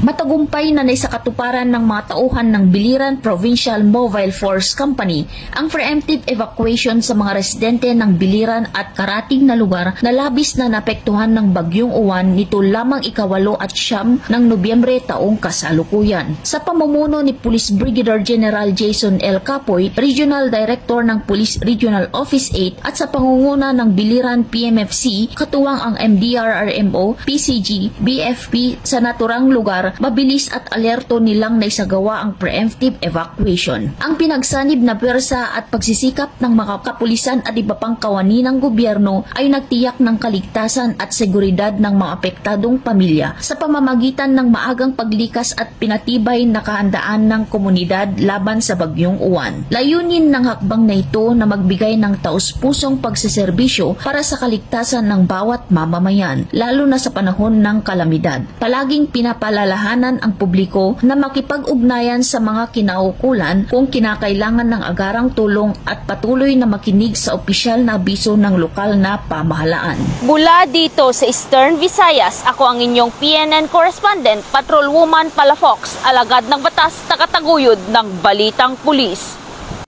Matagumpay na sa katuparan ng mga tauhan ng Biliran Provincial Mobile Force Company ang preemptive evacuation sa mga residente ng Biliran at karating na lugar na labis na napektuhan ng Bagyong Uwan nito lamang 8 at 9 ng Nobyembre taong kasalukuyan. Sa pamumuno ni Police Brigadier General Jason L. Capoy, Regional Director ng Police Regional Office 8 at sa pangunguna ng Biliran PMFC, katuwang ang MDRRMO, PCG, BFP sa naturang lugar, mabilis at alerto nilang naisagawa ang preemptive evacuation. Ang pinagsanib na pwersa at pagsisikap ng mga kapulisan at iba pang kawani ng gobyerno ay nagtiyak ng kaligtasan at seguridad ng mga apektadong pamilya sa pamamagitan ng maagang paglikas at pinatibay na kahandaan ng komunidad laban sa Bagyong Uwan. Layunin ng hakbang na ito na magbigay ng taus-pusong pagseserbisyo para sa kaligtasan ng bawat mamamayan, lalo na sa panahon ng kalamidad. Palaging pinapalalahanan ang publiko na makipag-ugnayan sa mga kinaukulan kung kinakailangan ng agarang tulong at patuloy na makinig sa opisyal na abiso ng lokal na pamahalaan. Mula dito sa Eastern Visayas, ako ang inyong PNN correspondent, Patrolwoman Palafox, alagad ng batas, tagataguyod ng Balitang Pulis.